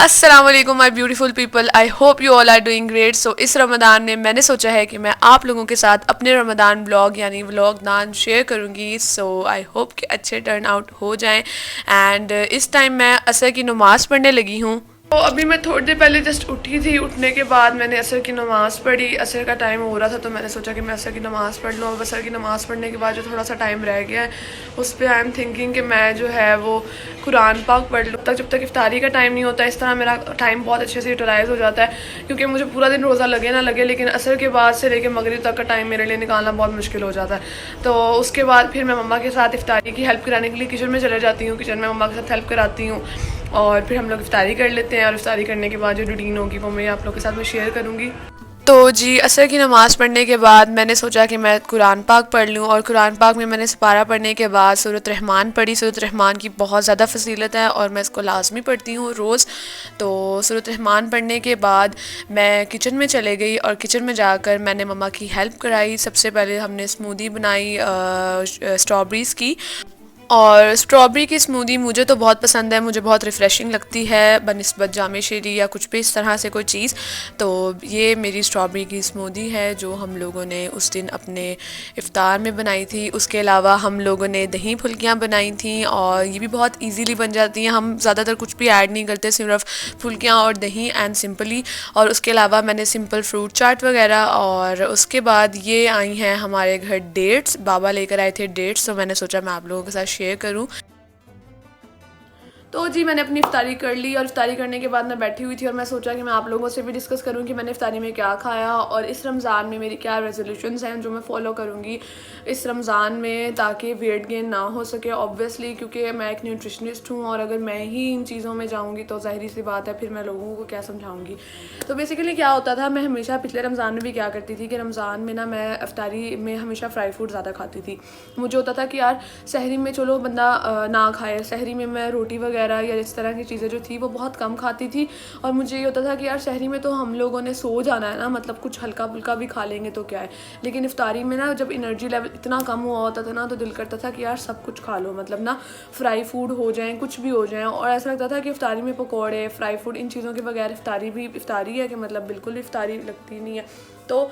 अस्सलाम वालेकुम my beautiful people, I hope you all are doing great. So इस रमदान में मैंने सोचा है कि मैं आप लोगों के साथ अपने रमदान ब्लॉग यानी व्लॉग दान शेयर करूँगी। सो आई होप कि अच्छे टर्न आउट हो जाएं। एंड इस टाइम मैं असर की नमाज़ पढ़ने लगी हूँ। तो अभी मैं थोड़ी देर पहले जस्ट उठी थी। उठने के बाद मैंने असर की नमाज़ पढ़ी। असर का टाइम हो रहा था तो मैंने सोचा कि मैं असर की नमाज़ पढ़ लूँ। अब असर की नमाज़ पढ़ने के बाद जो थोड़ा सा टाइम रह गया है उस पर आई एम थिंकिंग कि मैं जो है वो कुरान पाक पढ़ लूँ। जब तक इफ्तारी का टाइम नहीं होता इस तरह मेरा टाइम बहुत अच्छे से यूटिलाइज़ हो जाता है, क्योंकि मुझे पूरा दिन रोज़ा लगे ना लगे लेकिन असर के बाद से लेकर मगरिब तक का टाइम मेरे लिए निकालना बहुत मुश्किल हो जाता है। तो उसके बाद फिर मैं मम्मा के साथ इफ्तारी की हेल्प कराने के लिए किचन में चले जाती हूँ। किचन में मम्मा के साथ हेल्प कराती हूँ और फिर हम लोग इफ्तारी कर लेते हैं। और इफ्तारी करने के बाद जो रूटीन होगी वो मैं आप लोग के साथ में शेयर करूँगी। तो जी असर की नमाज़ पढ़ने के बाद मैंने सोचा कि मैं कुरान पाक पढ़ लूँ। और कुरान पाक में मैंने सपारा पढ़ने के बाद सूरत रहमान पढ़ी। सूरत रहमान की बहुत ज़्यादा फजीलत है और मैं इसको लाजमी पढ़ती हूँ रोज़। तो सूरत रहमान पढ़ने के बाद मैं किचन में चले गई और किचन में जाकर मैंने मम्मा की हेल्प कराई। सबसे पहले हमने स्मूदी बनाई स्ट्रॉबेरीज़ की। और स्ट्रॉबेरी की स्मूदी मुझे तो बहुत पसंद है, मुझे बहुत रिफ़्रेशिंग लगती है बनिस्बत जामे शीरी या कुछ भी इस तरह से कोई चीज़। तो ये मेरी स्ट्रॉबेरी की स्मूदी है जो हम लोगों ने उस दिन अपने इफ़्तार में बनाई थी। उसके अलावा हम लोगों ने दही फुल्कियाँ बनाई थी और ये भी बहुत इजीली बन जाती हैं। हम ज़्यादातर कुछ भी ऐड नहीं करते, सिर्फ फुल्कियाँ और दही एंड सिंपली। और उसके अलावा मैंने सिंपल फ्रूट चाट वगैरह। और उसके बाद ये आई हैं हमारे घर डेट्स, बाबा लेकर आए थे डेट्स, तो मैंने सोचा मैं आप लोगों के साथ शेयर करूं। तो जी मैंने अपनी इफ्तारी कर ली और इफ्तारी करने के बाद मैं बैठी हुई थी और मैं सोचा कि मैं आप लोगों से भी डिस्कस करूं कि मैंने इफ्तारी में क्या खाया और इस रमज़ान में मेरी क्या रेजोल्यूशंस हैं जो मैं फ़ॉलो करूंगी इस रमज़ान में, ताकि वेट गेन ना हो सके ऑब्वियसली, क्योंकि मैं एक न्यूट्रिशनिस्ट हूँ और अगर मैं ही इन चीज़ों में जाऊँगी तो ज़ाहिर सी बात है फिर मैं लोगों को क्या समझाऊँगी। तो बेसिकली क्या होता था, मैं हमेशा पिछले रमज़ान में भी क्या करती थी कि रमज़ान में ना मैं इफ्तारी में हमेशा फ्राई फूड ज़्यादा खाती थी। मुझे होता था कि यार सहरी में चलो बंदा ना खाए, सहरी में मैं रोटी वगैरह या इस तरह की चीज़ें जो थी वो बहुत कम खाती थी। और मुझे ये होता था कि यार शहरी में तो हम लोगों ने सो जाना है ना, मतलब कुछ हल्का फुल्का भी खा लेंगे तो क्या है। लेकिन इफ्तारी में ना जब एनर्जी लेवल इतना कम हुआ होता था ना तो दिल करता था कि यार सब कुछ खा लो, मतलब ना फ्राई फूड हो जाए, कुछ भी हो जाए। और ऐसा लगता था कि इफ्तारी में पकौड़े फ्राई फूड इन चीज़ों के बगैर इफ्तारी भी इफ्तारी है कि मतलब बिल्कुल इफ्तारी लगती नहीं है। तो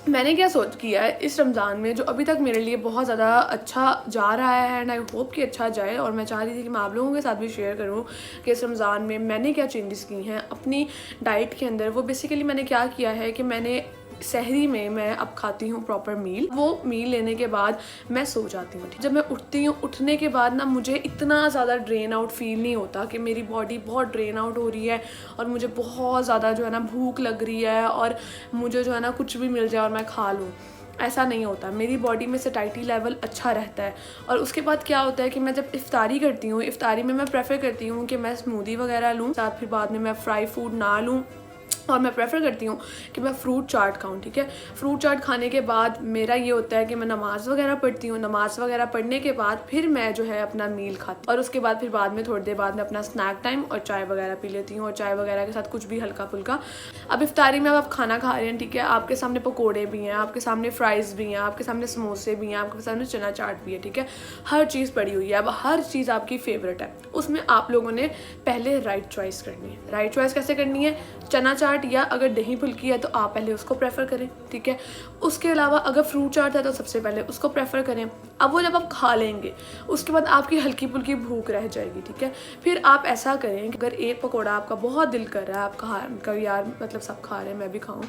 मैंने क्या सोच किया है इस रमज़ान में जो अभी तक मेरे लिए बहुत ज़्यादा अच्छा जा रहा है एंड आई होप कि अच्छा जाए, और मैं चाह रही थी कि मैं आप लोगों के साथ भी शेयर करूं कि इस रमज़ान में मैंने क्या चेंजेस की हैं अपनी डाइट के अंदर। वो बेसिकली मैंने क्या किया है कि मैंने सहरी में मैं अब खाती हूँ प्रॉपर मील। वो मील लेने के बाद मैं सो जाती हूँ। जब मैं उठती हूँ उठने के बाद ना मुझे इतना ज़्यादा ड्रेन आउट फील नहीं होता कि मेरी बॉडी बहुत ड्रेन आउट हो रही है और मुझे बहुत ज़्यादा जो है ना भूख लग रही है और मुझे जो है ना कुछ भी मिल जाए और मैं खा लूँ, ऐसा नहीं होता। मेरी बॉडी में सैटिस्फैक्टी लेवल अच्छा रहता है। और उसके बाद क्या होता है कि मैं जब इफ्तारी करती हूँ, इफ्तारी में मैं प्रेफर करती हूँ कि मैं स्मूदी वगैरह लूँ साथ, फिर बाद में मैं फ्राई फूड ना लूँ और मैं प्रेफर करती हूँ कि मैं फ्रूट चाट खाऊँ। ठीक है, फ्रूट चाट खाने के बाद मेरा ये होता है कि मैं नमाज़ वगैरह पढ़ती हूँ। नमाज़ वगैरह पढ़ने के बाद फिर मैं जो है अपना मील खाती और उसके बाद फिर बाद में थोड़ी देर बाद में अपना स्नैक टाइम और चाय वगैरह पी लेती हूँ और चाय वगैरह के साथ कुछ भी हल्का फुल्का। अब इफ्तारी में अब आप खाना खा रहे हैं, ठीक है, आपके सामने पकौड़े भी हैं, आपके सामने फ्राइज़ भी हैं, आपके सामने समोसे भी हैं, आपके सामने चना चाट भी है, ठीक है, हर चीज़ पड़ी हुई है। अब हर चीज़ आपकी फेवरेट है, उसमें आप लोगों ने पहले राइट चॉइस करनी है। राइट चॉइस कैसे करनी है, चना चाट या अगर दही फुल्की है तो आप पहले उसको प्रेफर करें, ठीक है। उसके अलावा अगर फ्रूट चाट है तो सबसे पहले उसको प्रेफर करें। अब वो जब आप खा लेंगे उसके बाद आपकी हल्की फुल्की भूख रह जाएगी, ठीक है। फिर आप ऐसा करें कि अगर एक पकौड़ा आपका बहुत दिल कर रहा है, आप खा यार मतलब सब खा रहे हैं मैं भी खाऊं,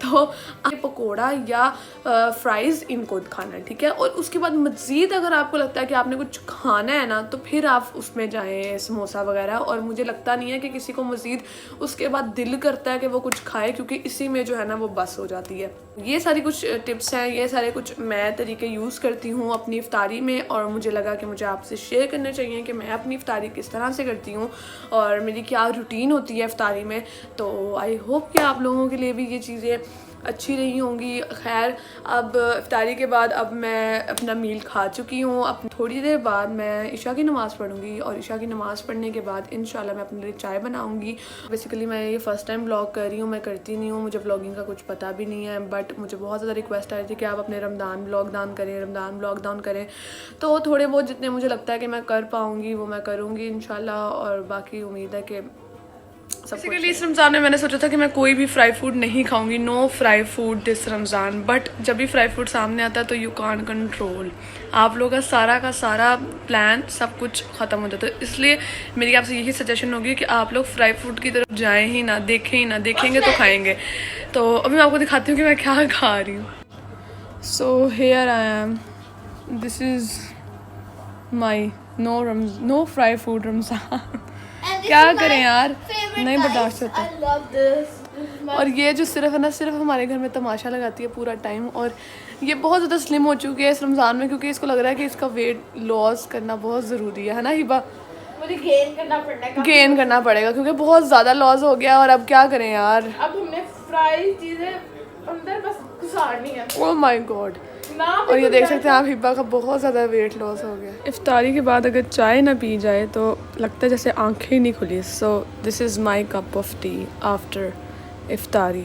तो आप पकौड़ा या फ्राइज़ इनको खाना है, ठीक है। और उसके बाद मज़ीद अगर आपको लगता है कि आपने कुछ खाना है ना तो फिर आप उसमें जाएँ समोसा वगैरह। और मुझे लगता नहीं है कि किसी को मज़ीद उसके बाद दिल करता है कि वो कुछ खाए, क्योंकि इसी में जो है ना वो बस हो जाती है। ये सारी कुछ टिप्स हैं, ये सारे कुछ मैं तरीके यूज़ करती हूँ अपनी इफ्तारी में और मुझे लगा कि मुझे आपसे शेयर करने चाहिए कि मैं अपनी इफ्तारी किस तरह से करती हूँ और मेरी क्या रूटीन होती है इफ्तारी में। तो आई होप कि आप लोगों के लिए भी ये चीज़ें अच्छी रही होंगी। खैर अब इफ्तारी के बाद अब मैं अपना मील खा चुकी हूँ। अब थोड़ी देर बाद मैं इशा की नमाज़ पढ़ूँगी और इशा की नमाज़ पढ़ने के बाद इंशाल्लाह मैं अपने लिए चाय बनाऊँगी। बेसिकली मैं ये फ़र्स्ट टाइम व्लॉग कर रही हूँ, मैं करती नहीं हूँ, मुझे व्लॉगिंग का कुछ पता भी नहीं है, बट मुझे बहुत ज़्यादा रिक्वेस्ट आ रही थी कि आप अपने रमदान व्लॉग डाउन करें, रमदान व्लॉग डाउन करें। तो थोड़े बहुत जितने मुझे लगता है कि मैं कर पाऊँगी वो मैं करूँगी इंशाल्लाह। और बाकी उम्मीद है कि बेसिकली इस रमज़ान में मैंने सोचा था कि मैं कोई भी फ्राई फूड नहीं खाऊंगी, no fry food this Ramzan, but जब भी फ्राई फूड सामने आता है तो यू कान कंट्रोल, आप लोगों का सारा प्लान सब कुछ ख़त्म हो जाता है। इसलिए मेरी आपसे यही सजेशन होगी कि आप लोग फ्राई फूड की तरफ जाएं ही ना, देखें ही ना, देखेंगे तो खाएंगे। तो अभी मैं आपको दिखाती हूँ कि मैं क्या खा रही हूँ। So here I am, this is my no fry food Ramzan. क्या करें यार, नहीं बर्दाश्त होता। और ये जो सिर्फ है ना, सिर्फ हमारे घर में तमाशा लगाती है पूरा टाइम, और ये बहुत ज़्यादा स्लिम हो चुकी है इस रमज़ान में, क्योंकि इसको लग रहा है कि इसका वेट लॉस करना बहुत ज़रूरी है ना हिबा? मुझे गेन करना पड़ेगा क्योंकि बहुत ज़्यादा लॉस हो गया। और अब क्या करें यार, अब हमने फ्राई चीज़ें अंदर बस घुसानी है। Oh my God. और ये देख सकते हैं आप, हिब्बा का बहुत ज़्यादा वेट लॉस हो गया। इफ्तारी के बाद अगर चाय ना पी जाए तो लगता है जैसे आंखें ही नहीं खुली। So this is my cup of tea after इफ्तारी।